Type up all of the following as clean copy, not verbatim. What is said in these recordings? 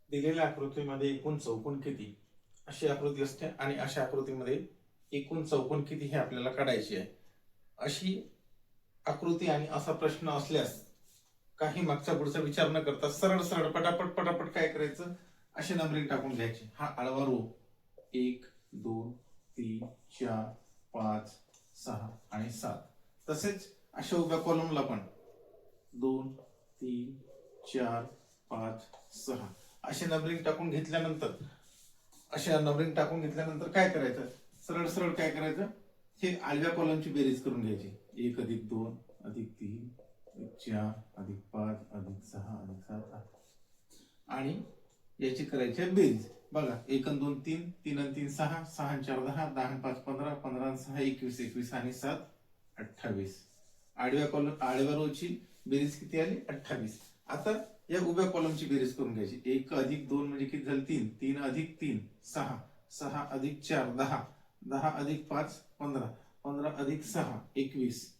दिलेल्या आकृतीमध्ये एकूण चौकोन किती अशी आकृती असते आणि अशा आकृतीमध्ये एकूण चौकोन किती हे आपल्याला काढायचे आहे। अशी आकृती आणि असा प्रश्न असल्यास काही मागचा पुढचा विचार न करता सरळ सरळ पटापट पटापट काय करायचं, असे नंबरिंग टाकून घ्यायचे। हा आडवा रो 1 2 3 4 5 6 आणि 7, तसेच अशा उभ्या कॉलमला पण 2 3 4 5 6 असे नंबरिंग टाकून घेतल्यानंतर काय करायचं, सरळ सरळ काय करायचं, हे आडव्या कॉलमची बेरीज करून घ्यायची। 1 + 2 + 3 + 4 + 5 + 6 + 7 आणि याची करायची आहे बेरीज। बघा 1 + 2 3, 3 + 3 6, 6 + 4 10, 10 + 5 15, 15 + 6 21, 21 आणि 7 28। आडव्या रोची बेरीज किती आली, 28। आता या उभ्या कॉलमची बेरीज करून घ्यायची। 1 + 2 म्हणजे किती झाली, 3, 3 + 3 6, 6 + 4 10, 10 + 5 15, 15 + 6 21,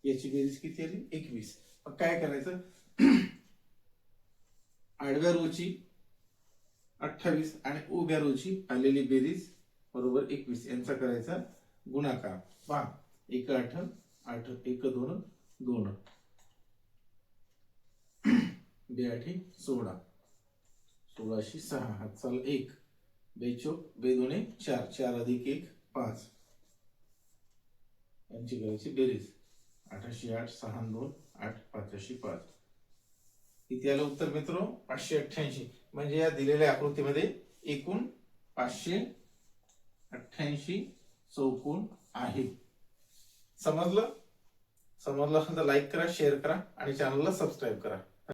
याची बेरीज किती आली, 21। मग काय करायचं, आडव्या रोची 28 आणि उभ्या रोची आलेली बेरीज बरोबर 21 यांचा करायचा गुणाकार। पहा 1 8 8, 1 2 2, 2 8 16, 16 6 हात चाल 1, 2 चौक 2 2 4, 4 + 1 5 यांची करायची बेरीज। 8 8 6 2 8, 5 5 किती आलं उत्तर मित्र, 588। म्हणजे या दिलेल्या आकृतीमध्ये एकूण 588 चौकोन आहे। समजलं? समजलं असेल तर लाईक करा, शेअर करा आणि चॅनलला सबस्क्राईब करा।